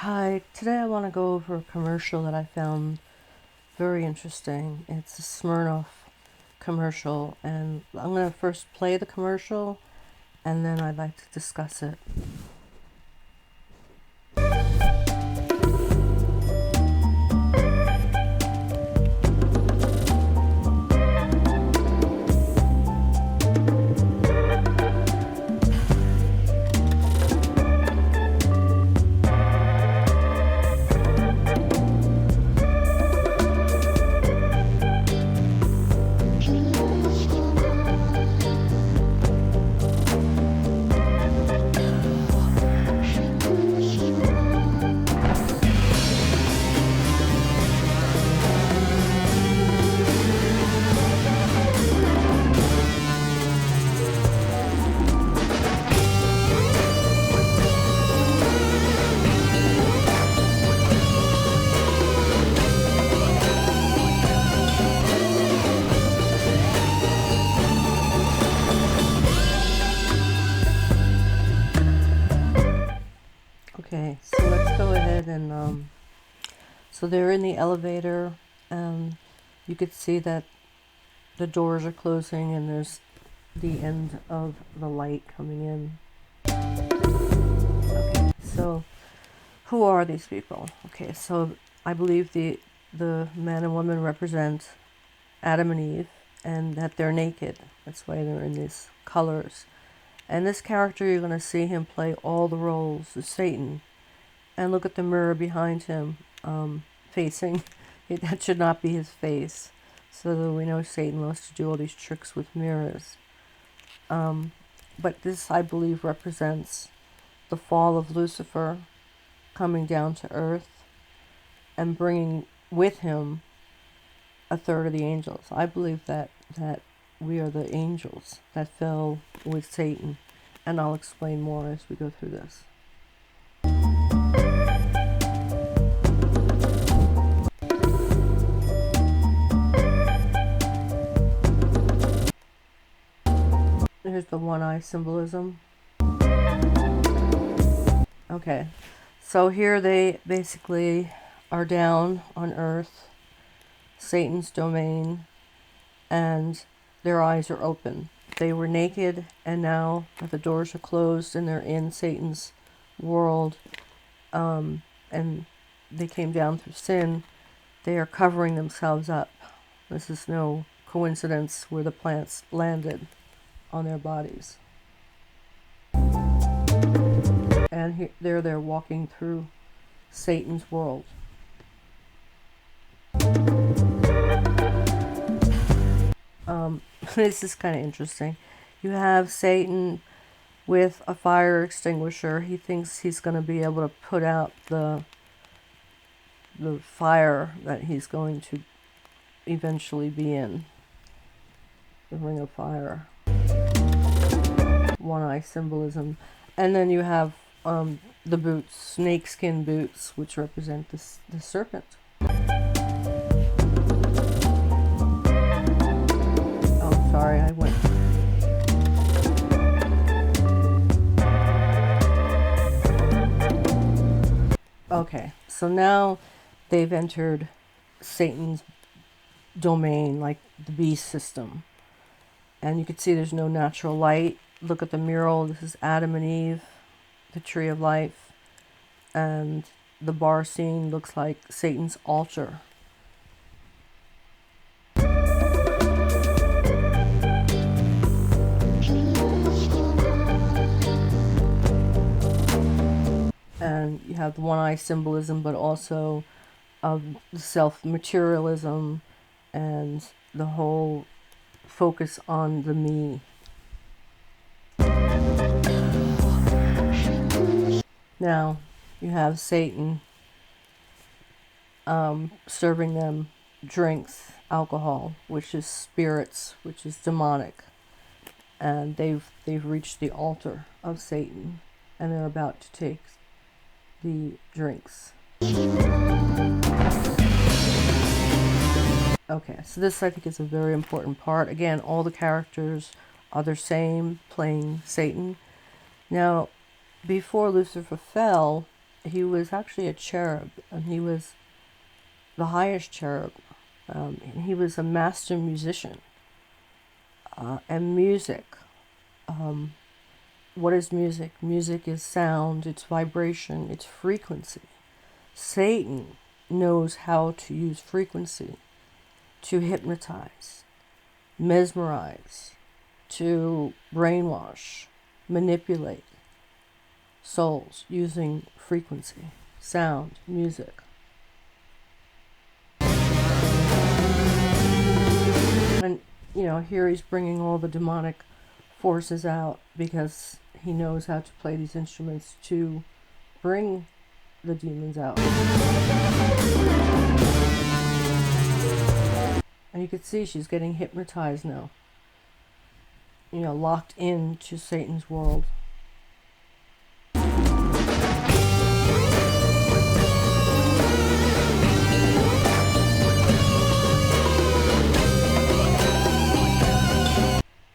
Hi, today I want to go over a commercial that I found very interesting. It's a Smirnoff commercial, and I'm going to first play the commercial and then I'd like to discuss it. Okay, so let's go ahead and so they're in the elevator, and you could see that the doors are closing and there's the end of the light coming in. Okay, so who are these people? Okay, so I believe the man and woman represent Adam and Eve, and that they're naked. That's why they're in these colors. And this character, you're going to see him play all the roles of Satan. And look at the mirror behind him, facing. That should not be his face. So that we know Satan loves to do all these tricks with mirrors. But this, I believe, represents the fall of Lucifer coming down to earth and bringing with him a third of the angels. I believe that we are the angels that fell with Satan, and I'll explain more as we go through this. Here's the one-eye symbolism. Okay, so here they basically are down on earth, Satan's domain, and their eyes are open. They were naked, and now that the doors are closed and they're in Satan's world, and they came down through sin, they are covering themselves up. This is no coincidence where the plants landed on their bodies. And here, they're walking through Satan's world. This is kind of interesting. You have Satan with a fire extinguisher. He thinks he's going to be able to put out the fire that he's going to eventually be in. The ring of fire. One-eye symbolism. And then you have the boots, snakeskin boots, which represent the serpent. Oh, sorry, I went. Okay, so now they've entered Satan's domain, like the beast system. And you can see there's no natural light. Look at the mural. This is Adam and Eve, the tree of life. And the bar scene looks like Satan's altar. And you have the one-eye symbolism, but also of the self-materialism and the whole focus on the me. Now, you have Satan serving them drinks, alcohol, which is spirits, which is demonic. And they've reached the altar of Satan, and they're about to take the drinks. Okay, so this I think is a very important part. Again, all the characters are the same, playing Satan. Now, before Lucifer fell, he was actually a cherub, and he was the highest cherub. He was a master musician. And music. What is music? Music is sound, it's vibration, it's frequency. Satan knows how to use frequency to hypnotize, mesmerize, to brainwash, manipulate souls using frequency, sound, music. And, here he's bringing all the demonic forces out because he knows how to play these instruments to bring the demons out. And you can see she's getting hypnotized now. Locked into Satan's world.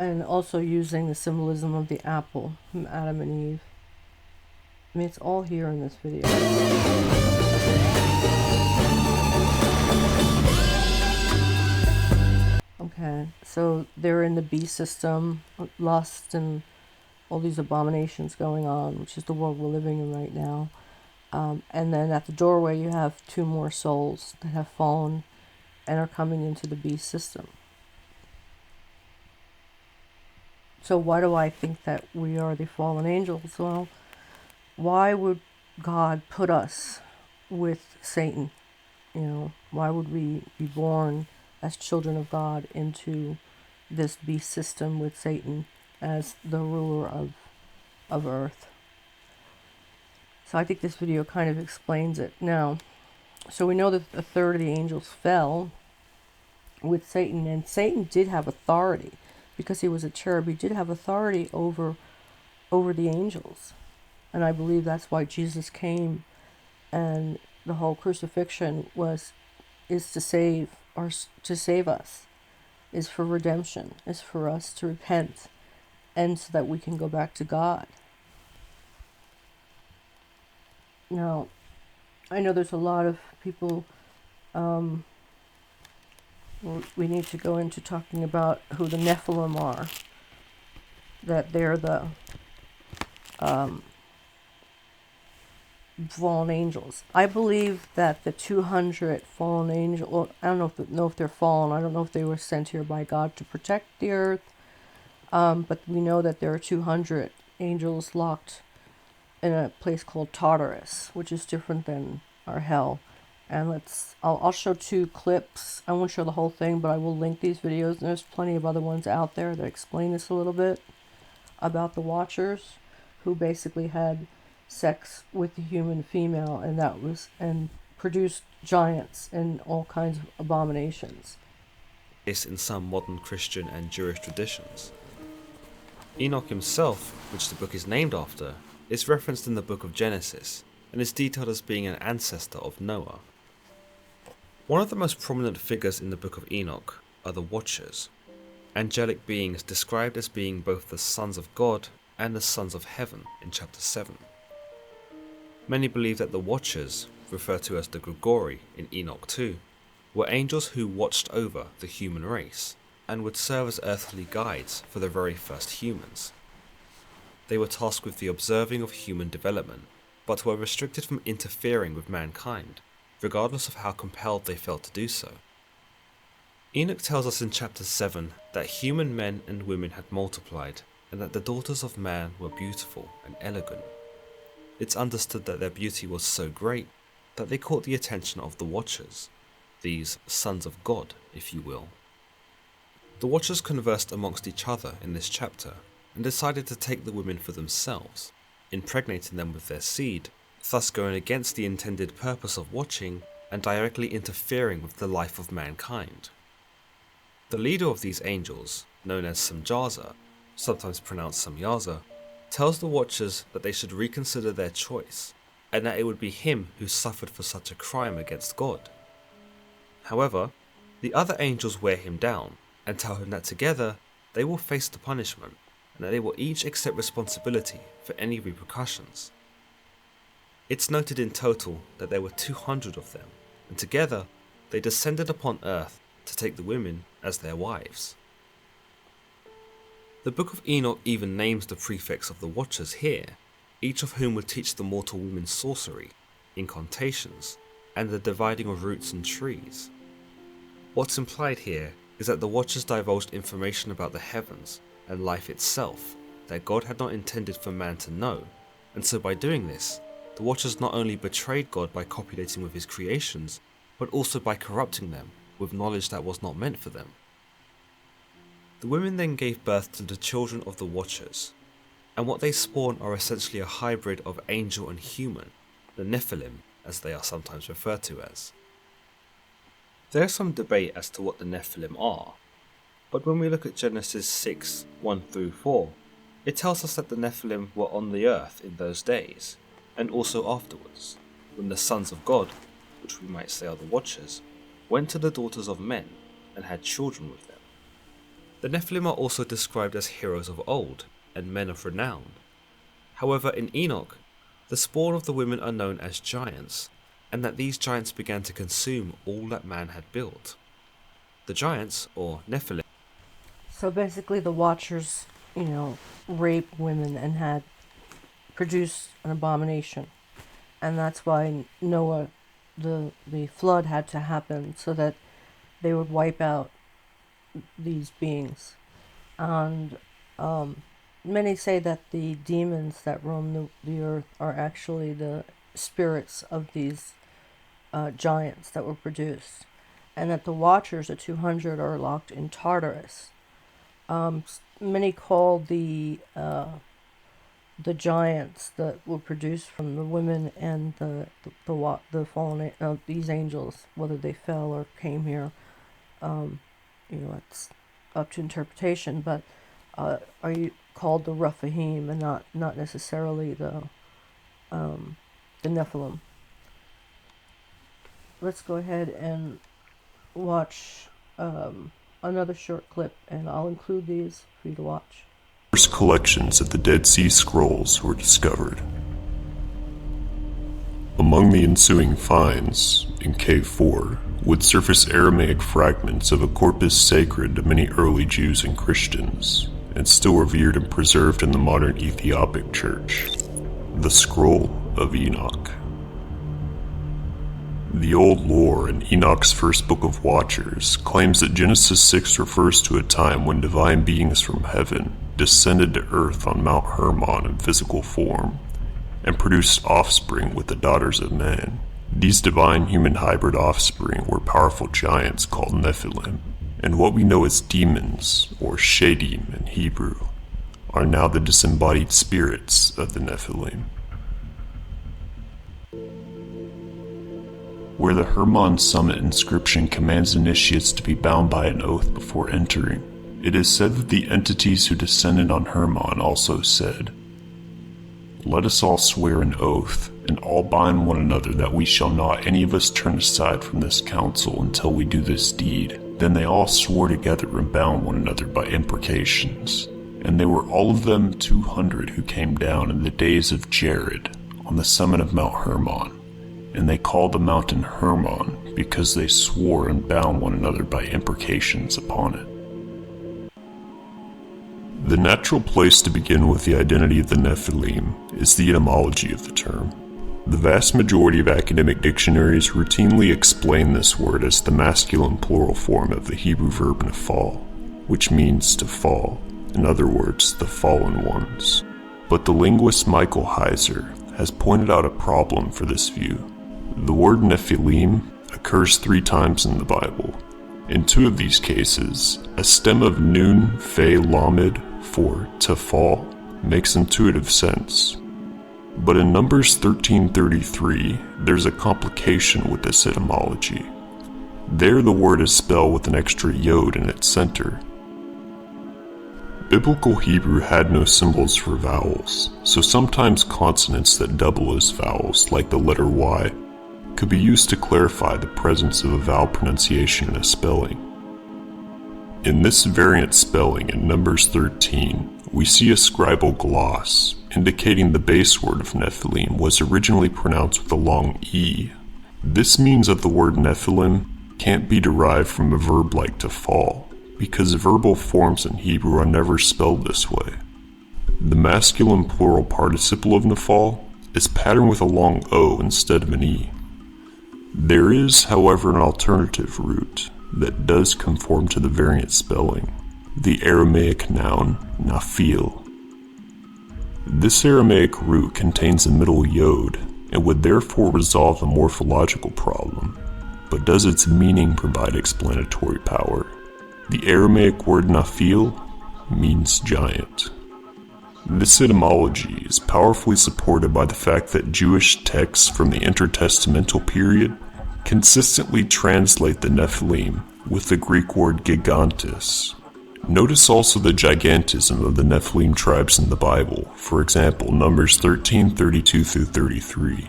And also using the symbolism of the apple from Adam and Eve. I mean, it's all here in this video. Okay, so they're in the beast system, lust and all these abominations going on, which is the world we're living in right now. And then at the doorway you have two more souls that have fallen and are coming into the beast system. So why do I think that we are the fallen angels? Well, why would God put us with Satan? Why would we be born as children of God into this beast system with Satan as the ruler of earth? So I think this video kind of explains it. Now, so we know that a third of the angels fell with Satan, and Satan did have authority. Because he was a cherub, he did have authority over the angels. And I believe that's why Jesus came, and the whole crucifixion is to save us, is for redemption, is for us to repent, and so that we can go back to God. Now, I know there's a lot of people, we need to go into talking about who the Nephilim are, that they're the fallen angels. I believe that the 200 fallen angels, well, I don't know if they're fallen, I don't know if they were sent here by God to protect the earth, but we know that there are 200 angels locked in a place called Tartarus, which is different than our hell. And I'll show two clips. I won't show the whole thing, but I will link these videos. And there's plenty of other ones out there that explain this a little bit about the Watchers, who basically had sex with the human female, and produced giants and all kinds of abominations. This in some modern Christian and Jewish traditions. Enoch himself, which the book is named after, is referenced in the book of Genesis, and is detailed as being an ancestor of Noah. One of the most prominent figures in the book of Enoch are the Watchers, angelic beings described as being both the sons of God and the sons of heaven in chapter 7. Many believe that the Watchers, referred to as the Grigori in Enoch 2, were angels who watched over the human race and would serve as earthly guides for the very first humans. They were tasked with the observing of human development, but were restricted from interfering with mankind, regardless of how compelled they felt to do so. Enoch tells us in chapter 7 that human men and women had multiplied, and that the daughters of man were beautiful and elegant. It's understood that their beauty was so great that they caught the attention of the Watchers, these sons of God, if you will. The Watchers conversed amongst each other in this chapter, and decided to take the women for themselves, impregnating them with their seed, thus going against the intended purpose of watching and directly interfering with the life of mankind. The leader of these angels, known as Samjaza, sometimes pronounced Samyaza, tells the Watchers that they should reconsider their choice, and that it would be him who suffered for such a crime against God. However, the other angels wear him down and tell him that together they will face the punishment, and that they will each accept responsibility for any repercussions. It's noted in total that there were 200 of them, and together they descended upon earth to take the women as their wives. The Book of Enoch even names the prefects of the Watchers here, each of whom would teach the mortal women sorcery, incantations, and the dividing of roots and trees. What's implied here is that the Watchers divulged information about the heavens and life itself that God had not intended for man to know, and so by doing this, the Watchers not only betrayed God by copulating with his creations, but also by corrupting them with knowledge that was not meant for them. The women then gave birth to the children of the Watchers, and what they spawn are essentially a hybrid of angel and human, the Nephilim, as they are sometimes referred to as. There is some debate as to what the Nephilim are, but when we look at Genesis 6, 1-4, it tells us that the Nephilim were on the earth in those days, and also afterwards, when the sons of God, which we might say are the Watchers, went to the daughters of men and had children with them. The Nephilim are also described as heroes of old and men of renown. However, in Enoch, the spawn of the women are known as giants, and that these giants began to consume all that man had built. The giants, or Nephilim. So basically the Watchers, raped women and had produced an abomination. And that's why Noah, the flood had to happen so that they would wipe out these beings. And many say that the demons that roam the earth are actually the spirits of these giants that were produced, and that the Watchers, the 200, are locked in Tartarus. Many call the giants that were produced from the women and the fallen these angels, whether they fell or came here. It's up to interpretation, but are you called the Rephaim and not necessarily the Nephilim? Let's go ahead and watch another short clip, and I'll include these for you to watch. First collections of the Dead Sea Scrolls were discovered. Among the ensuing finds, in Cave 4, would surface Aramaic fragments of a corpus sacred to many early Jews and Christians, and still revered and preserved in the modern Ethiopic Church, the Scroll of Enoch. The old lore in Enoch's first book of Watchers claims that Genesis 6 refers to a time when divine beings from heaven descended to earth on Mount Hermon in physical form, and produced offspring with the daughters of men. These divine human hybrid offspring were powerful giants called Nephilim, and what we know as demons, or Shadim in Hebrew, are now the disembodied spirits of the Nephilim. Where the Hermon Summit inscription commands initiates to be bound by an oath before entering, it is said that the entities who descended on Hermon also said, "Let us all swear an oath, and all bind one another that we shall not any of us turn aside from this council until we do this deed." Then they all swore together and bound one another by imprecations. And they were all of them 200 who came down in the days of Jared on the summit of Mount Hermon. And they called the mountain Hermon because they swore and bound one another by imprecations upon it. The natural place to begin with the identity of the Nephilim is the etymology of the term. The vast majority of academic dictionaries routinely explain this word as the masculine plural form of the Hebrew verb nephal, which means to fall, in other words, the fallen ones. But the linguist Michael Heiser has pointed out a problem for this view. The word Nephilim occurs 3 times in the Bible. In 2 of these cases, a stem of nun, fe, lamed for to fall makes intuitive sense. But in Numbers 13:33, there's a complication with this etymology. There the word is spelled with an extra yod in its center. Biblical Hebrew had no symbols for vowels, so sometimes consonants that double as vowels, like the letter Y, could be used to clarify the presence of a vowel pronunciation in a spelling. In this variant spelling in Numbers 13, we see a scribal gloss, indicating the base word of Nephilim was originally pronounced with a long E. This means that the word Nephilim can't be derived from a verb like to fall, because verbal forms in Hebrew are never spelled this way. The masculine plural participle of Nephal is patterned with a long O instead of an E. There is, however, an alternative root that does conform to the variant spelling, the Aramaic noun Naphil. This Aramaic root contains a middle yod and would therefore resolve the morphological problem, but does its meaning provide explanatory power? The Aramaic word Naphil means giant. This etymology is powerfully supported by the fact that Jewish texts from the intertestamental period consistently translate the Nephilim with the Greek word gigantes. Notice also the gigantism of the Nephilim tribes in the Bible, for example, Numbers 13, 32 through 33.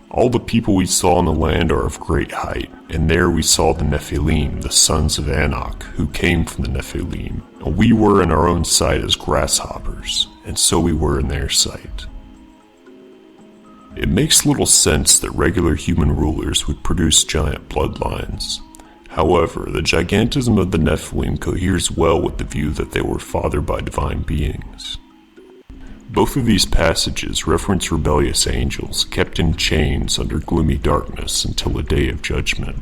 All the people we saw in the land are of great height, and there we saw the Nephilim, the sons of Anak, who came from the Nephilim. And we were in our own sight as grasshoppers, and so we were in their sight. It makes little sense that regular human rulers would produce giant bloodlines. However, the gigantism of the Nephilim coheres well with the view that they were fathered by divine beings. Both of these passages reference rebellious angels kept in chains under gloomy darkness until a day of judgment.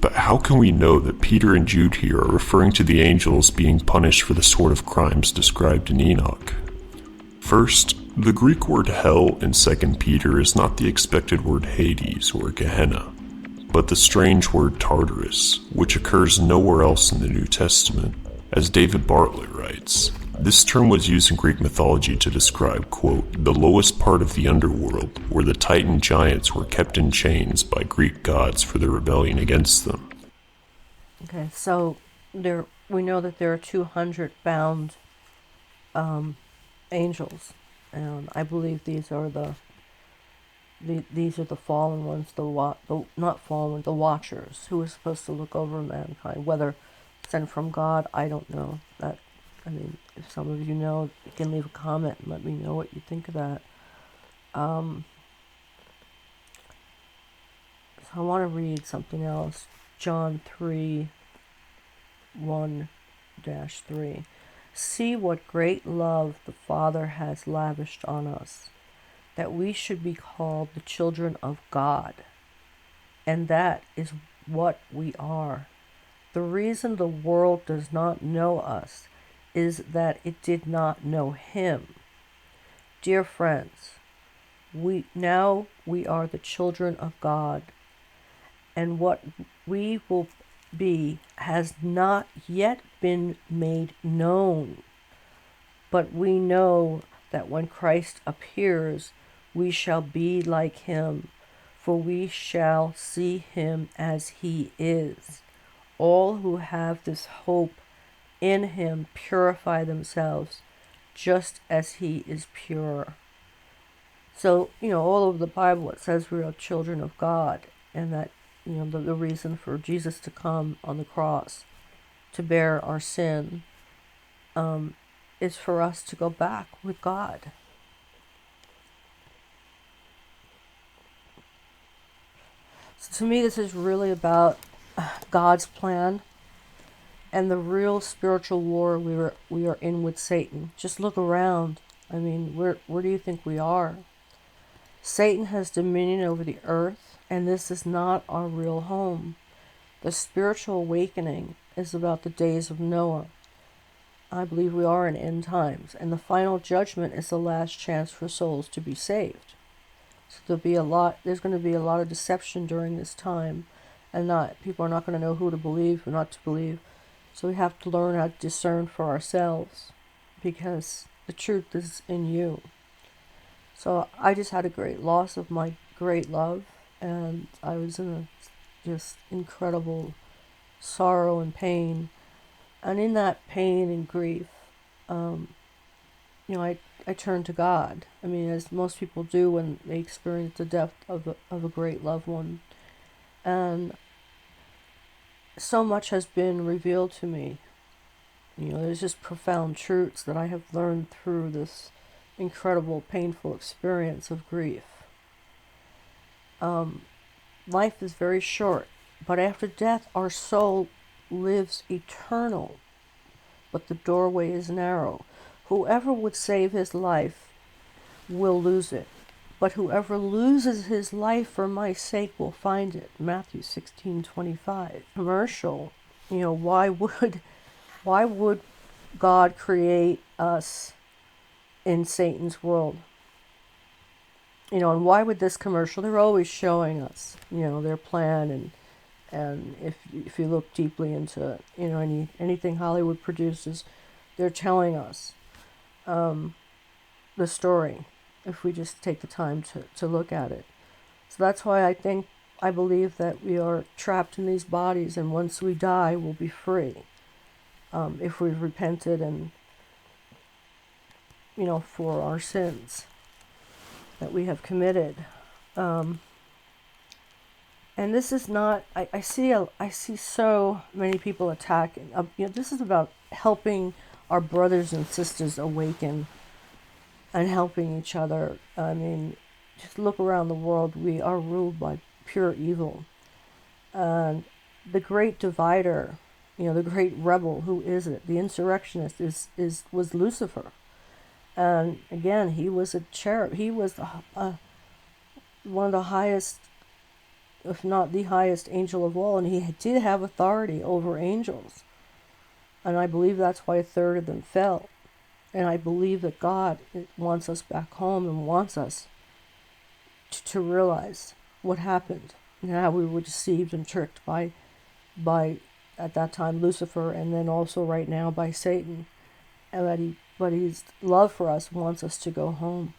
But how can we know that Peter and Jude here are referring to the angels being punished for the sort of crimes described in Enoch? First, the Greek word hell in 2 Peter is not the expected word Hades or Gehenna, but the strange word Tartarus, which occurs nowhere else in the New Testament. As David Bartlett writes, this term was used in Greek mythology to describe, quote, the lowest part of the underworld, where the Titan giants were kept in chains by Greek gods for their rebellion against them. Okay, so we know that there are 200 bound angels, and I believe these are the fallen ones, not fallen, the watchers, who are supposed to look over mankind. Whether sent from God, I don't know. If some of you know, you can leave a comment and let me know what you think of that. So I want to read something else. John 3, 1-3. See what great love the Father has lavished on us, that we should be called the children of God. And that is what we are. The reason the world does not know us is that it did not know Him. Dear friends, we are the children of God, and what we will be has not yet been made known. But we know that when Christ appears, we shall be like Him, for we shall see Him as He is. All who have this hope in Him purify themselves, just as He is pure. So, all over the Bible it says we are children of God, and that, the reason for Jesus to come on the cross to bear our sin is for us to go back with God. So to me, this is really about God's plan and the real spiritual war we are in with Satan. Just look around. Where do you think we are? Satan has dominion over the earth, and this is not our real home. The spiritual awakening is about the days of Noah. I believe we are in end times, and the final judgment is the last chance for souls to be saved. So there's going to be a lot of deception during this time, and people are not going to know who to believe, who not to believe. So we have to learn how to discern for ourselves, because the truth is in you. So I just had a great loss of my great love, and I was in a just incredible sorrow and pain. And in that pain and grief, I turned to God. As most people do when they experience the death of a great loved one. And so much has been revealed to me There's just profound truths that I have learned through this incredible, painful experience of grief. Life is very short, but after death, our soul lives eternal, but the doorway is narrow. Whoever would save his life will lose it, but whoever loses his life for my sake will find it. Matthew 16:25. Commercial. Why would God create us in Satan's world? And why would this commercial? They're always showing us, their plan, and if you look deeply into, anything Hollywood produces, they're telling us the story, if we just take the time to look at it. So that's why I believe that we are trapped in these bodies, and once we die, we'll be free. If we've repented and, for our sins that we have committed. And this is not, I see so many people attacking. This is about helping our brothers and sisters awaken and helping each other. I mean, just look around the world. We are ruled by pure evil. And the great divider, the great rebel, who is it? The insurrectionist was Lucifer. And again, he was a cherub. He was one of the highest, if not the highest angel of all, and he did have authority over angels. And I believe that's why a third of them fell. And I believe that God wants us back home and wants us to realize what happened and how we were deceived and tricked by at that time Lucifer, and then also right now by Satan, and but his love for us wants us to go home.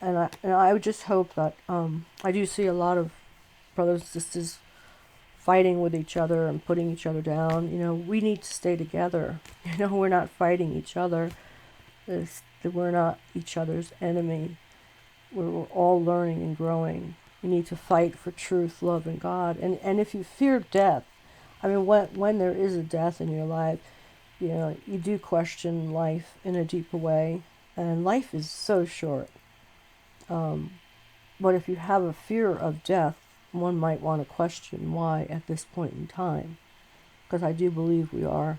And I would just hope that I do see a lot of brothers and sisters fighting with each other and putting each other down. We need to stay together. We're not fighting each other. We're not each other's enemy. We're all learning and growing. We need to fight for truth, love, and God. And if you fear death, I mean, when there is a death in your life, you do question life in a deeper way. And life is so short. But if you have a fear of death, one might want to question why at this point in time. Because I do believe we are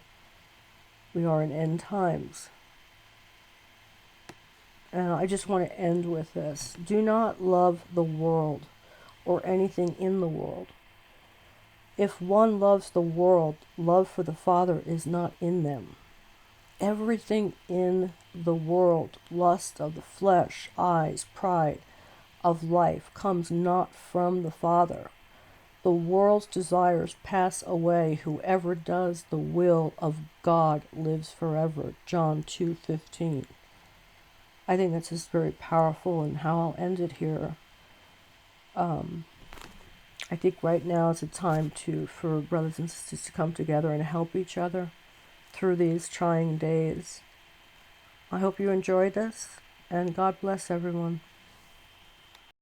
in end times. And I just want to end with this. Do not love the world or anything in the world. If one loves the world, love for the Father is not in them. Everything in the world, lust of the flesh, eyes, pride of life, comes not from the Father. The world's desires pass away. Whoever does the will of God lives forever. John 2:15. I think that's just very powerful, and how I'll end it here. I think right now is a time for brothers and sisters to come together and help each other through these trying days. I hope you enjoyed this, and God bless everyone.